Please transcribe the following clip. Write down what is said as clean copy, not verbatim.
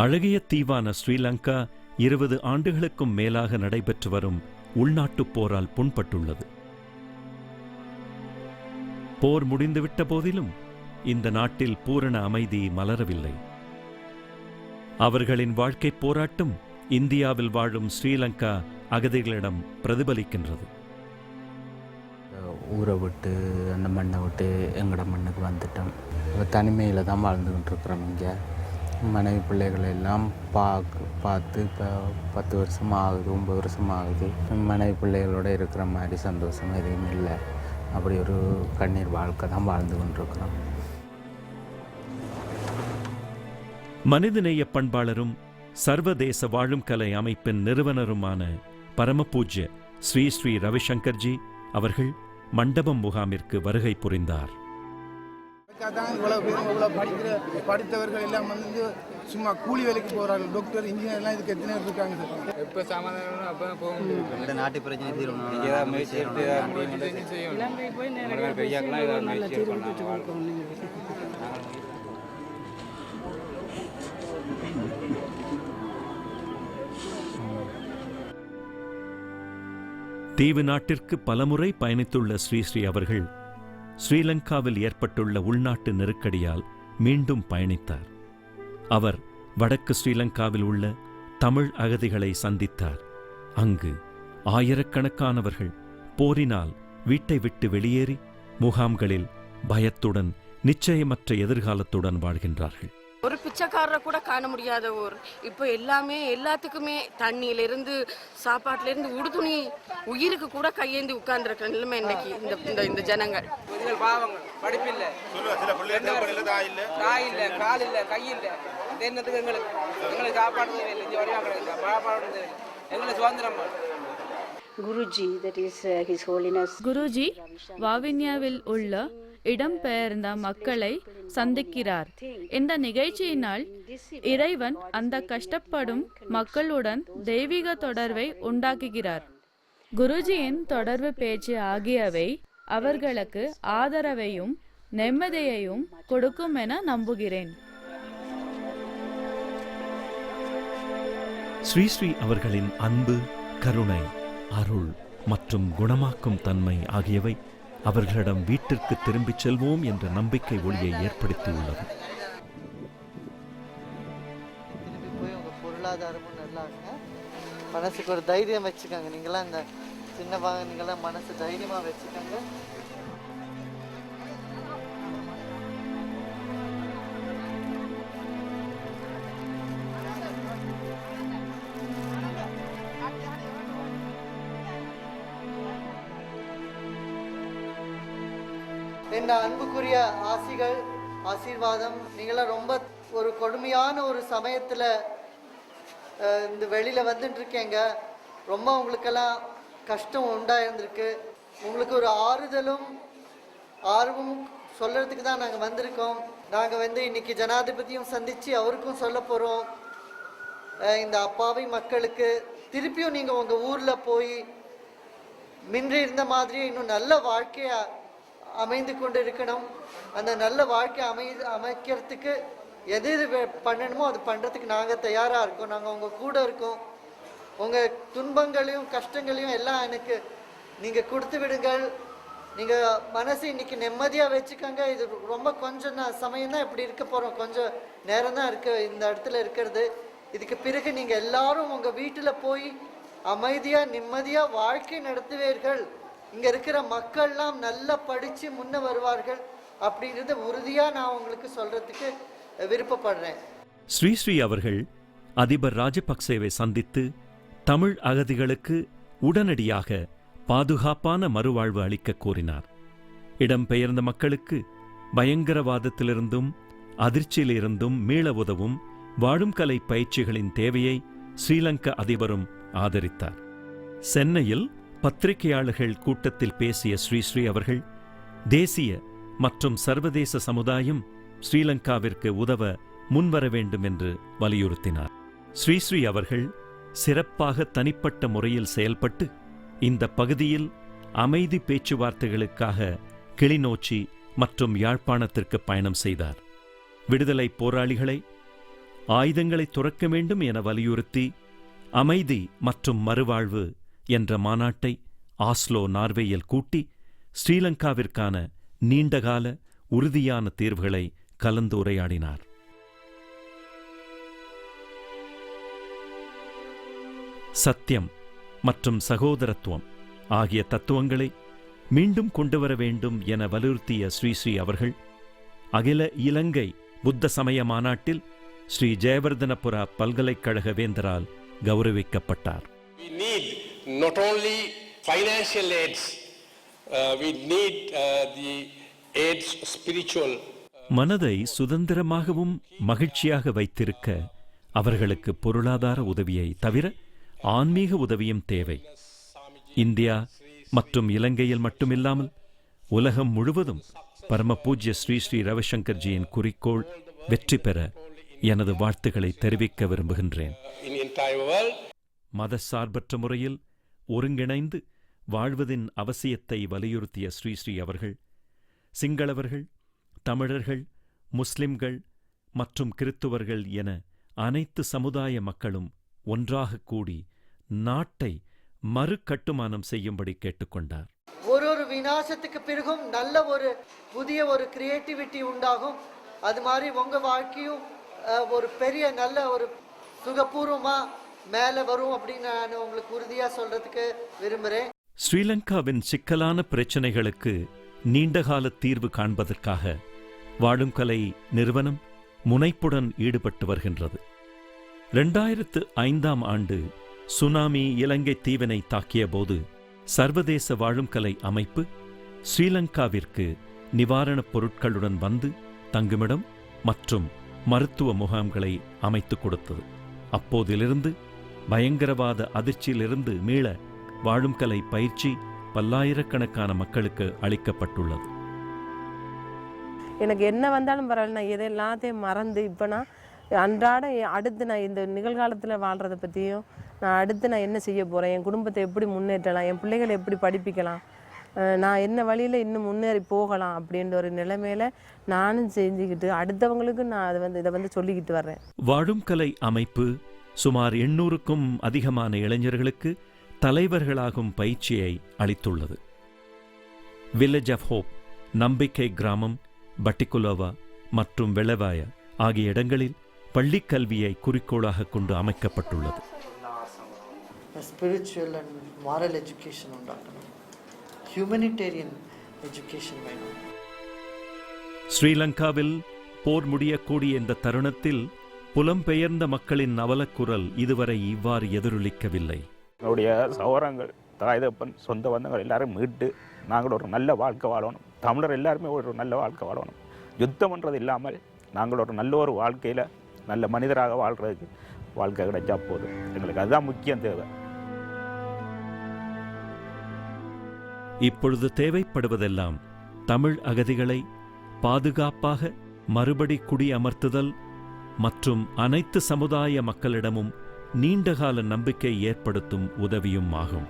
அழகிய தீவான ஸ்ரீலங்கா 20 ஆண்டுகளுக்கும் மேலாக நடைபெற்று வரும் உள்நாட்டுப் போரால் புண்பட்டுள்ளது. போர் முடிந்துவிட்ட போதிலும் இந்த நாட்டில் பூரண அமைதி மலரவில்லை. அவர்களின் வாழ்க்கைப் போராட்டம் இந்தியாவில் வாழும் ஸ்ரீலங்கா அகதிகளிடம் பிரதிபலிக்கின்றது. ஊரை விட்டு அந்த மண்ணை விட்டு எங்களோட மண்ணுக்கு வந்துட்டோம். தனிமையில் தான் வாழ்ந்துக்கிட்டு இருக்கிறோம். இங்கே மனைவி பிள்ளைகளை எல்லாம் பார்த்து இப்போ 10 வருஷம் ஆகுது, 9 வருஷம் ஆகுது. மனைவி பிள்ளைகளோடு இருக்கிற மாதிரி சந்தோஷம் எதுவும் இல்லை. அப்படி ஒரு கண்ணீர் வாழ்க்கை தான் வாழ்ந்து கொண்டிருக்கிறோம். மனிதநேய பண்பாளரும் சர்வதேச வாழும் கலை அமைப்பின் நிறுவனருமான பரமபூஜ்ய ஸ்ரீ ஸ்ரீ ரவிசங்கர்ஜி அவர்கள் மண்டபம் முகாமிற்கு வருகை புரிந்தார். படித்தவர்கள் எல்லாம் வந்து சும்மா கூலி வேலைக்கு போறாங்க. டாக்டர், இன்ஜினியர் எல்லாம் இதுக்கு எத்தனை பேர் இருக்காங்க சார்? எப்போ சமாதானம் அப்போ போக முடியும். நாட்டு பிரச்சனை தீவு நாட்டிற்கு பலமுறை பயணித்துள்ள ஸ்ரீ ஸ்ரீ அவர்கள் ஸ்ரீலங்காவில் ஏற்பட்டுள்ள உள்நாட்டு நெருக்கடியால் மீண்டும் பயணித்தார். அவர் வடக்கு ஸ்ரீலங்காவில் உள்ள தமிழ் அகதிகளை சந்தித்தார். அங்கு ஆயிரக்கணக்கானவர்கள் போரினால் வீட்டை விட்டு வெளியேறி முகாம்களில் பயத்துடன் நிச்சயமற்ற எதிர்காலத்துடன் வாழ்கின்றார்கள். ஒரு பிச்சைக்காரரை கூட காண முடியாத ஊர். இப்போ எல்லாத்துக்குமே தண்ணியிலிருந்து சாப்பாட்டிலிருந்து உடுதுணி உயிருக்கு கூட கையேந்தி உட்கார்ந்துருக்க நிலைமை இன்னைக்கு இந்த ஜனங்கள். படிப்பில்லை, கால் இல்லை, கை இல்லை. என்னத்துக்கு எங்களுக்கு சாப்பாடு எங்களுக்கு சுதந்திரம். குருஜி வாவின்யாவில் உள்ள இடம்பெயர்ந்த மக்களை சந்திக்கிறார். இந்த நிகழ்ச்சியினால் இறைவன் அந்த கஷ்டப்படும் மக்களுடன் தெய்வீக தொடர்பை உண்டாக்குகிறார். குருஜியின் தொடர்பு பேச்சு ஆகியவை அவர்களுக்கு ஆதரவையும் நிம்மதியையும் கொடுக்கும் என நம்புகிறேன். ஸ்ரீ ஸ்ரீ அவர்களின் அன்பு, கருணை, அருள் மற்றும் குணமாக்கும் தன்மை ஆகியவை அவர்களிடம் வீட்டிற்கு திரும்பிச் செல்வோம் என்ற நம்பிக்கை ஒளியை ஏற்படுத்தியுள்ளது. பொருளாதாரமும் நல்லா இருக்கு. மனசுக்கு ஒரு தைரியம் வச்சுக்கோங்க. நீங்களாம் இந்த சின்னவாங்க, நீங்களாம் மனசு தைரியமா வச்சுக்கோங்க. என் அன்புக்குரிய ஆசீர்வாதம். நீங்களாம் ரொம்ப ஒரு கொடுமையான ஒரு சமயத்தில் இந்த வெளியில் வந்துட்டு இருக்கீங்க. ரொம்ப உங்களுக்கெல்லாம் கஷ்டம் உண்டாயிருந்திருக்கு. உங்களுக்கு ஒரு ஆறுதலும் ஆர்வமும் சொல்கிறதுக்கு தான் நாங்கள் வந்திருக்கோம். நாங்கள் இன்னைக்கு ஜனாதிபதியும் சந்தித்து அவருக்கும் சொல்ல போகிறோம். இந்த அப்பாவி மக்களுக்கு திருப்பியும் நீங்கள் உங்கள் ஊரில் போய் மின்றி இருந்த மாதிரியே இன்னும் நல்ல வாழ்க்கையை அமைந்து கொண்டு இருக்கணும். அந்த நல்ல வாழ்க்கை அமைக்கிறதுக்கு எது பண்ணணுமோ அது பண்ணுறதுக்கு நாங்கள் தயாராக இருக்கோம். நாங்கள் உங்கள் கூட இருக்கோம். உங்கள் துன்பங்களையும் கஷ்டங்களையும் எல்லாம் எனக்கு நீங்கள் கொடுத்து விடுங்கள். நீங்கள் மனசு இன்னைக்கு நிம்மதியாக வச்சுக்கோங்க. இது ரொம்ப கொஞ்சம் சமயம் தான் இப்படி இருக்க போகிறோம். கொஞ்சம் நேரம் தான் இந்த இடத்துல இருக்கிறது. இதுக்கு பிறகு நீங்கள் எல்லாரும் உங்கள் வீட்டில் போய் அமைதியாக நிம்மதியாக வாழ்க்கை நடத்துவீர்கள். இங்கே இருக்கிற மக்கள்லாம் நல்லா படித்து முன்ன வருவார்கள் அப்படிங்கிறத உறுதியாக நான் உங்களுக்கு சொல்கிறதுக்கு விருப்பப்படுறேன். ஸ்ரீ ஸ்ரீ அவர்கள் அதிபர் ராஜபக்சேவை சந்தித்து தமிழ் அகதிகளுக்கு உடனடியாக பாதுகாப்பான மறுவாழ்வு அளிக்க கோரினார். இடம்பெயர்ந்த மக்களுக்கு பயங்கரவாதத்திலிருந்தும் அதிர்ச்சியிலிருந்தும் மீள உதவும் வாழும் கலை பயிற்சிகளின் தேவையை ஸ்ரீலங்கா அதிபரும் ஆதரித்தார். சென்னையில் பத்திரிகையாளர்கள் கூட்டத்தில் பேசிய ஸ்ரீ ஸ்ரீ அவர்கள் தேசிய மற்றும் சர்வதேச சமுதாயம் ஸ்ரீலங்காவிற்கு உதவ முன்வர வேண்டும் என்று வலியுறுத்தினார். ஸ்ரீ ஸ்ரீ அவர்கள் சிறப்பாக தனிப்பட்ட முறையில் செயல்பட்டு இந்த பகுதியில் அமைதி பேச்சுவார்த்தைகளுக்காக கிளிநொச்சி மற்றும் யாழ்ப்பாணத்திற்கு பயணம் செய்தார். விடுதலை போராளிகளை ஆயுதங்களை துறக்க வேண்டும் என வலியுறுத்தி அமைதி மற்றும் மறுவாழ்வு என்ற மாநாட்டை ஆஸ்லோ, நார்வேயில் கூட்டி ஸ்ரீலங்காவிற்கான நீண்டகால உறுதியான தீர்வுகளை கலந்துரையாடினார். சத்தியம் மற்றும் சகோதரத்துவம் ஆகிய தத்துவங்களை மீண்டும் கொண்டுவர வேண்டும் என வலியுறுத்திய ஸ்ரீ அவர்கள் அகில இலங்கை புத்த சமய மாநாட்டில் ஸ்ரீ ஜெயவர்தனபுரா பல்கலைக்கழக வேந்தரால் கௌரவிக்கப்பட்டார். We need not only financial aids, we need the aids spiritual. மனதை சுதந்திரமாகவும் மகிழ்ச்சியாக வைத்திருக்க அவர்களுக்கு பொருளாதார உதவியை தவிர ஆன்மீக உதவியும் தேவை. இந்தியா மற்றும் இலங்கையில் மட்டுமில்லாமல் உலகம் முழுவதும் பரம பூஜ்ய ஸ்ரீ ரவிசங்கர்ஜியின் குறிக்கோள் வெற்றி பெற எனது வாழ்த்துக்களை தெரிவிக்க விரும்புகின்றேன். மதசார்பற்ற முறையில் ஒருங்கிணைந்து வாழ்வதின் அவசியத்தை வலியுறுத்திய ஸ்ரீ அவர்கள் சிங்களவர்கள், தமிழர்கள், முஸ்லிம்கள் மற்றும் கிறித்துவர்கள் என அனைத்து சமுதாய மக்களும் ஒன்றாக கூடி நாட்டை மறுகட்டுமானம் செய்யும்படி கேட்டுக்கொண்டார். ஒரு விநாசத்துக்கு பிறகும் நல்ல ஒரு புதிய ஒரு கிரியேட்டிவிட்டி உண்டாகும். அது மாதிரி உங்க வாழ்க்கையும் ஒரு பெரிய நல்ல ஒரு சுகபூர்வமா மேலே வரும் அப்படின்னு நான் உங்களுக்கு உறுதியா சொல்றதுக்கு விரும்புகிறேன். ஸ்ரீலங்காவின் சிக்கலான பிரச்சினைகளுக்கு நீண்டகால தீர்வு காண்பதற்காக வாழும் கலை நிறுவனம் முனைப்புடன் ஈடுபட்டு வருகின்றது. 2005ஆம் ஆண்டு சுனாமி இலங்கை தீவினை தாக்கிய போது சர்வதேச வாழும் கலை அமைப்பு ஸ்ரீலங்காவிற்கு நிவாரணப் பொருட்களுடன் வந்து தங்குமிடம் மற்றும் மருத்துவ முகாம்களை அமைத்துக் கொடுத்தது. அப்போதிலிருந்து பயங்கரவாத அதிர்ச்சியிலிருந்து மீள வாழும் கலை பயிற்சி பல்லாயிரக்கணக்கான மக்களுக்கு அளிக்கப்பட்டுள்ளது. எனக்கு என்ன வந்தாலும் பரவாயில்ல, நான் இதை எல்லாத்தையும் மறந்து இப்போ நான் அன்றாட அடுத்து நான் இந்த நிகழ்காலத்தில் வாழ்கிறத பற்றியும் நான் அடுத்து நான் என்ன செய்ய போகிறேன், என் குடும்பத்தை எப்படி முன்னேற்றலாம், என் பிள்ளைகளை எப்படி படிப்பிக்கலாம், நான் என்ன வழியில் இன்னும் முன்னேறி போகலாம் அப்படின்ற ஒரு நிலைமையில நானும் செஞ்சுக்கிட்டு அடுத்தவங்களுக்கு நான் இதை சொல்லிக்கிட்டு வர்றேன். வாழும் கலை அமைப்பு சுமார் 800க்கும் அதிகமான இளைஞர்களுக்கு தலைவர்களாகும் பயிற்சியை அளித்துள்ளது. வில்லேஜ் ஆஃப் ஹோப், நம்பிக்கை கிராமம், பட்டிக்குலோவா மற்றும் வெளவாய ஆகிய இடங்களில் பள்ளிக் கல்வியை குறிக்கோளாக கொண்டு அமைக்கப்பட்டுள்ளது. ஸ்பிரிச்சுவல் அண்ட் மாரல் எஜுகேஷன் உண்டாக்கணும், ஹியூமனிடேரியன் எஜுகேஷன் வேணும். ஸ்ரீலங்காவில் போர் முடியக்கூடிய இந்த தருணத்தில் புலம்பெயர்ந்த மக்களின் அவலக்குரல் இதுவரை இவ்வாறு எதிரொலிக்கவில்லை. என்னுடைய சகோதரங்கள், தாய்தப்பன், சொந்த பந்தங்கள் எல்லாரும் மீட்டு நாங்கள் ஒரு நல்ல வாழ்க்கை வாழணும். தமிழர் எல்லாருமே ஒரு நல்ல வாழ்க்கை வாழணும். யுத்தம்ன்றது இல்லாமல் நாங்கள் ஒரு நல்ல ஒரு வாழ்க்கையில் நல்ல மனிதராக வாழ்கிறதுக்கு வாழ்க்கை கிடைச்சா போதும். எங்களுக்கு அதுதான் முக்கியம் தேவை. இப்பொழுது தேவைப்படுவதெல்லாம் தமிழ் அகதிகளை பாதுகாப்பாக மறுபடி குடியமர்த்துதல் மற்றும் அனைத்து சமுதாய மக்களிடமும் நீண்டகால நம்பிக்கை ஏற்படுத்தும் உதவியும் ஆகும்.